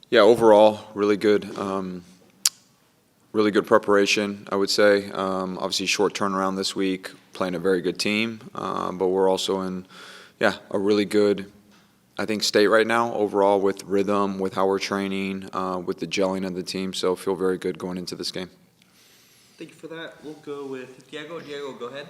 Yeah, overall, really good preparation, I would say. Obviously, short turnaround this week, playing a very good team, but we're also in, a really good, I think, state right now overall with rhythm, with how we're training, with the gelling of the team. So feel very good going into this game. Thank you for that. We'll go with Diego. Diego, go ahead.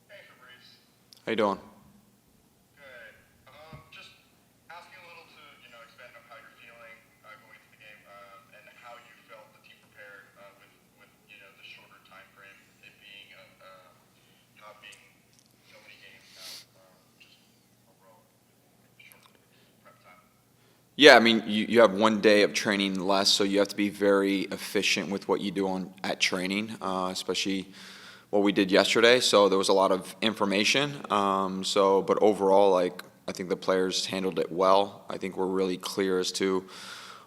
Hey, Fabrice. How you doing? Good. Just asking a little to, expand on how you're feeling going into the game and how you felt the team prepared with the shorter time frame, it being not being so many games now, just overall short prep time. Yeah, I mean, you have one day of training less, so you have to be very efficient with what you do at training, especially what we did yesterday. So there was a lot of information. But overall, I think the players handled it well. I think we're really clear as to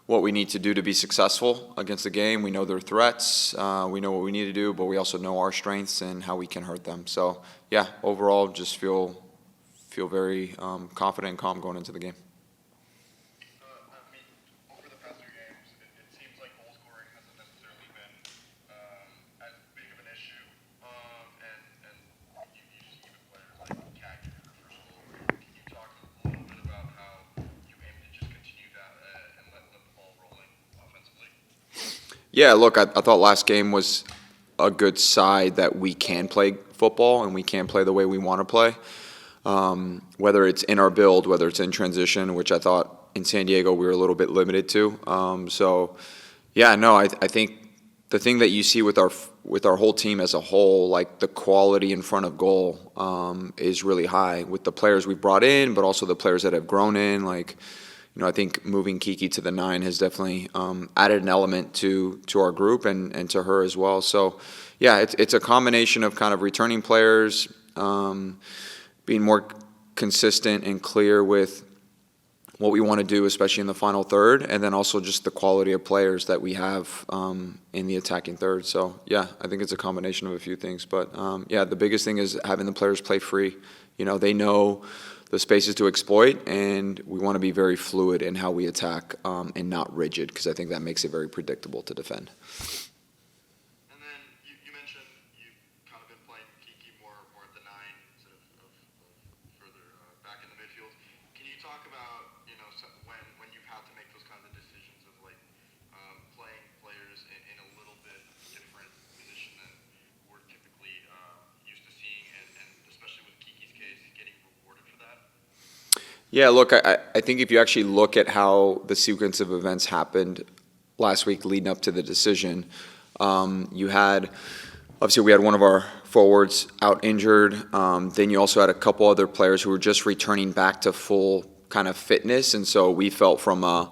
what we need to do to be successful against the game. We know their threats. We know what we need to do, but we also know our strengths and how we can hurt them. So yeah, overall, just feel very confident and calm going into the game. Over the past 3 games, it seems like goal scoring hasn't necessarily been as big of an issue. And you see even players like Kat Rader for school. Can you talk a little bit about how you aim to just continue that and let the ball rolling offensively? Yeah, look, I thought last game was a good side that we can play football and we can play the way we want to play. Whether it's in our build, whether it's in transition, which I thought in San Diego we were a little bit limited to. I think the thing that you see with our whole team as a whole, like the quality in front of goal, is really high with the players we brought in, but also the players that have grown in. I think moving Kiki to the 9 has definitely added an element to our group and to her as well. So, yeah, it's a combination of kind of returning players, being more consistent and clear with what we want to do, especially in the final third, and then also just the quality of players that we have in the attacking third. So, yeah, I think it's a combination of a few things. But, the biggest thing is having the players play free. They know the spaces to exploit, and we want to be very fluid in how we attack and not rigid, because I think that makes it very predictable to defend. And then you mentioned you've kind of been playing Kiki more at the 9 instead of further back in the midfield. Can you talk about when you've had to make those kinds of decisions of playing players in a little bit different position than we're typically used to seeing, and especially with Kiki's case, getting rewarded for that? Yeah, look, I think if you actually look at how the sequence of events happened last week leading up to the decision, obviously we had one of our forwards out injured. Then you also had a couple other players who were just returning back to full kind of fitness. And so we felt from a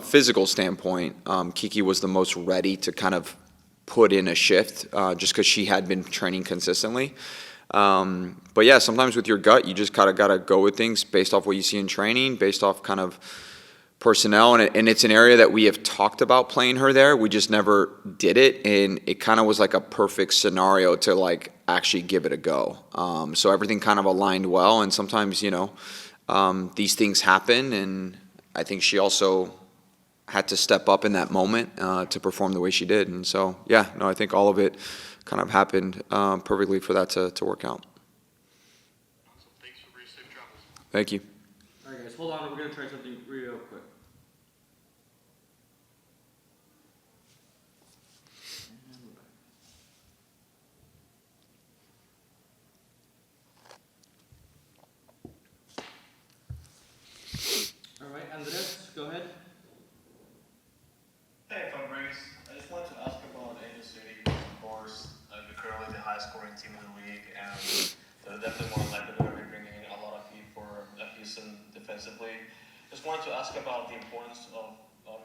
physical standpoint, Kiki was the most ready to kind of put in a shift just because she had been training consistently. But yeah, sometimes with your gut, you just kind of got to go with things based off what you see in training, based off kind of personnel. And it's an area that we have talked about playing her there. We just never did it. And it kind of was like a perfect scenario to actually give it a go. So everything kind of aligned well. And sometimes, these things happen. And I think she also had to step up in that moment to perform the way she did. And so, I think all of it kind of happened perfectly for that to work out. Awesome. Thanks, Fabrice. Safe travels. Thank you. All right, guys, hold on. We're going to try something real quick. All right, Andres, go ahead. Hey, Fabrice. I just wanted to ask about Angel City, of course, currently the highest-scoring team in the league, and they're definitely more likely to be bringing in a lot of heat for Houston defensively. Just wanted to ask about the importance of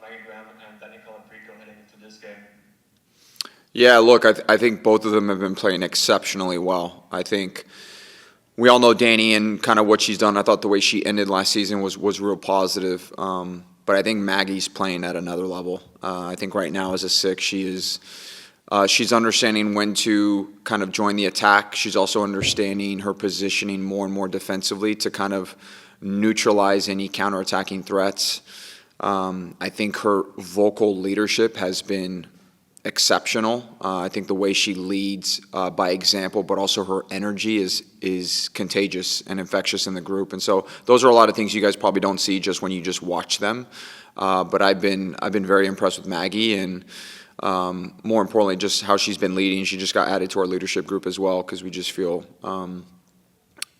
Maggie Graham and Danny Calaprico heading into this game. Yeah, look, I think both of them have been playing exceptionally well. I think we all know Danny and kind of what she's done. I thought the way she ended last season was real positive. But I think Maggie's playing at another level. I think right now as a 6, she is She's understanding when to kind of join the attack. She's also understanding her positioning more and more defensively to kind of neutralize any counterattacking threats. I think her vocal leadership has been exceptional. I think the way she leads by example, but also her energy is contagious and infectious in the group. And so those are a lot of things you guys probably don't see just when you just watch them. But I've been very impressed with Maggie, and more importantly, just how she's been leading. She just got added to our leadership group as well, because we just feel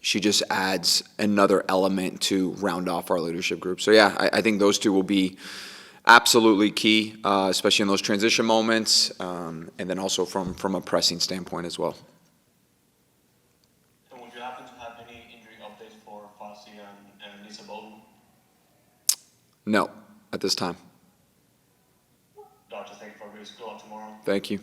she just adds another element to round off our leadership group. So yeah, I think those two will be absolutely key, especially in those transition moments, and then also from a pressing standpoint as well. And would you happen to have any injury updates for Fossey and Lisa Bowden? No, at this time. Dr. Thank you, Fabrice. Good luck tomorrow. Thank you.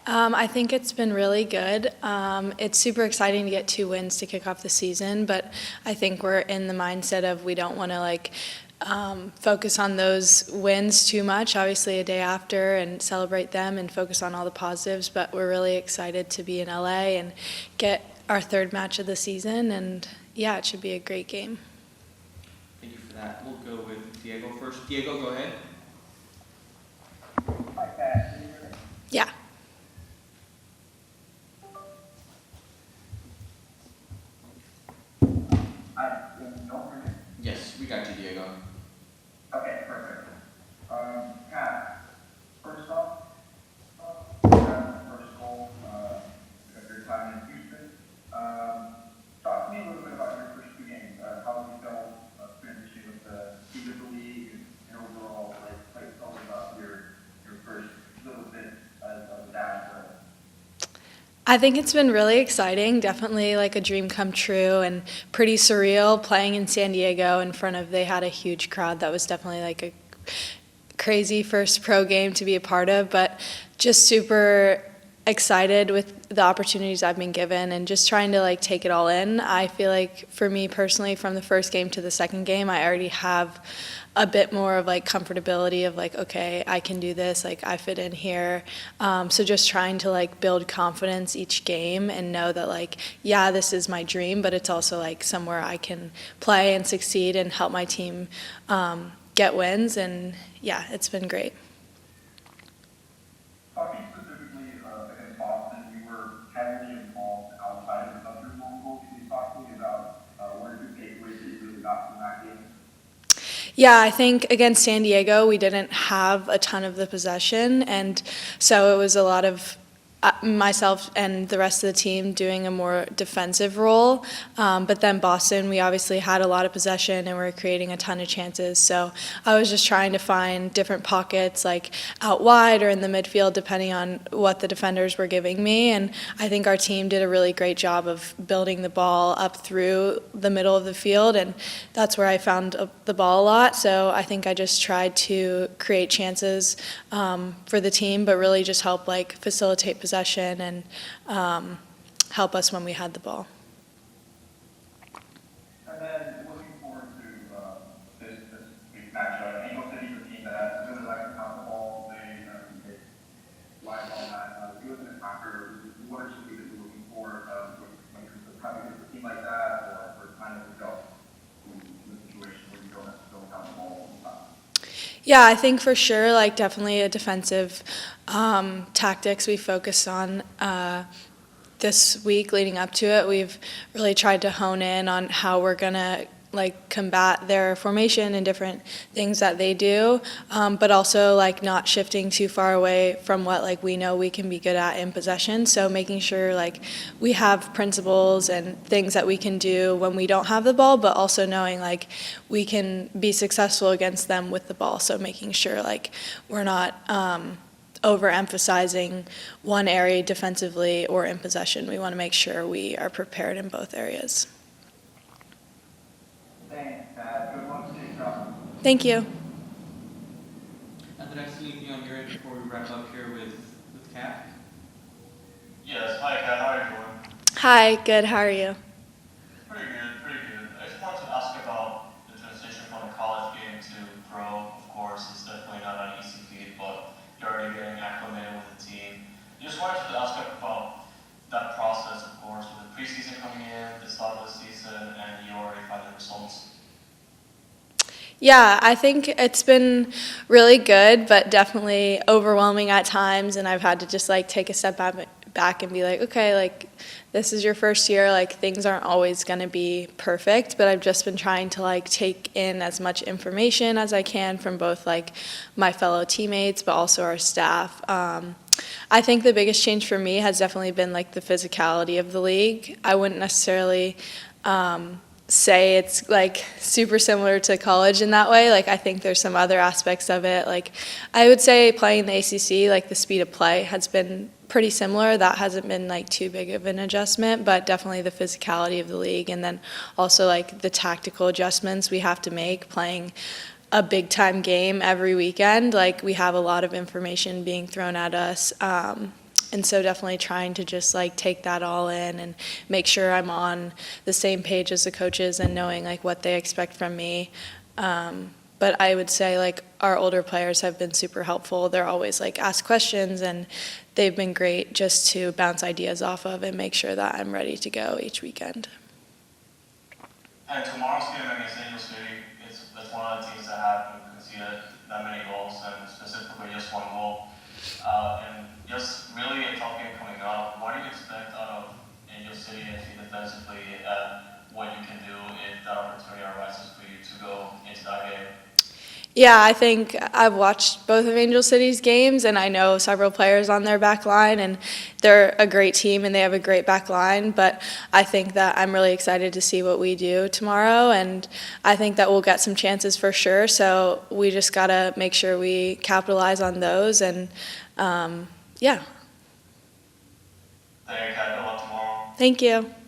I think it's been really good. It's super exciting to get 2 wins to kick off the season, but I think we're in the mindset of we don't want to focus on those wins too much, obviously a day after, and celebrate them and focus on all the positives, but we're really excited to be in LA and get our 3rd match of the season, and yeah, it should be a great game. Thank you for that. We'll go with Diego first. Diego, go ahead. Yeah. Yes, we got you, Diego. Okay, perfect. Kat, first off, first goal, of your time in Houston. Talk to me a little bit about your first 2 games. How you felt finishing with the speed of the league and overall, like tell me about your first little bit of that. I think it's been really exciting, definitely like a dream come true and pretty surreal playing in San Diego in front of, they had a huge crowd. That was definitely like a crazy first pro game to be a part of, but just super excited with the opportunities I've been given and just trying to like take it all in. I feel like for me personally, from the first game to the second game, I already have a bit more of like comfortability of like, okay, I can do this, like I fit in here. So just trying to like build confidence each game and know that like, yeah, this is my dream, but it's also like somewhere I can play and succeed and help my team get wins. And yeah, it's been great. Talking specifically against Boston, you were heavily involved outside of your own goal. Can you talk to me about one or 2 takeaways that you really got from that game? Yeah, I think against San Diego, we didn't have a ton of the possession, and so it was a lot of myself and the rest of the team doing a more defensive role. But then Boston, we obviously had a lot of possession and we were creating a ton of chances. So I was just trying to find different pockets, like out wide or in the midfield, depending on what the defenders were giving me. And I think our team did a really great job of building the ball up through the middle of the field, and that's where I found the ball a lot. So I think I just tried to create chances for the team, but really just help like facilitate possession and help us when we had the ball. And then looking forward to this week's matchup. Angel City's a team that really likes to pound the ball. They live on that. You as an attacker, what are some things that you're looking for when it comes to coming against a team like that, or kind of go in a situation where you don't necessarily have the ball all the time? Yeah, I think for sure, like definitely a defensive tactics we focused on this week leading up to it. We've really tried to hone in on how we're gonna like combat their formation and different things that they do, but also like not shifting too far away from what like we know we can be good at in possession. So making sure like we have principles and things that we can do when we don't have the ball, but also knowing like we can be successful against them with the ball. So making sure like we're not overemphasizing one area defensively or in possession. We want to make sure we are prepared in both areas. Thanks, good luck to you, Charlie. Thank you. Anything anything on your end before we wrap up here with Kat? Yes, hi Kat, how are you doing? Hi, good. How are you? Pretty good, pretty good. I just wanted to ask about the transition from a college game to pro. Of course, it's definitely not an easy feat, but you're already getting acclimated with the team. Just wanted to ask about that process, of course, with the preseason coming in, the start of the season, and you already finding results. Yeah, I think it's been really good, but definitely overwhelming at times, and I've had to just like take a step back and be like, okay, like this is your first year, like things aren't always going to be perfect, but I've just been trying to like take in as much information as I can from both like my fellow teammates, but also our staff. I think the biggest change for me has definitely been like the physicality of the league. I wouldn't necessarily say it's like super similar to college in that way. Like I think there's some other aspects of it. Like I would say playing the ACC, like the speed of play has been pretty similar. That hasn't been like too big of an adjustment, but definitely the physicality of the league, and then also like the tactical adjustments we have to make playing a big time game every weekend. Like we have a lot of information being thrown at us. And so definitely trying to just like take that all in and make sure I'm on the same page as the coaches and knowing like what they expect from me. But I would say like our older players have been super helpful. They're always like ask questions, and they've been great just to bounce ideas off of and make sure that I'm ready to go each weekend. And tomorrow's game against Angel City, it's one of the teams that haven't conceded that many goals, and specifically just one goal. And just really a tough game coming up. What do you expect out of Angel City defensively, what you can do if that opportunity arises for you to go into that game? Yeah, I think I've watched both of Angel City's games, and I know several players on their back line, and they're a great team, and they have a great back line. But I think that I'm really excited to see what we do tomorrow, and I think that we'll get some chances for sure. So we just got to make sure we capitalize on those, and yeah. Thank you, Kat. Good luck tomorrow. Thank you.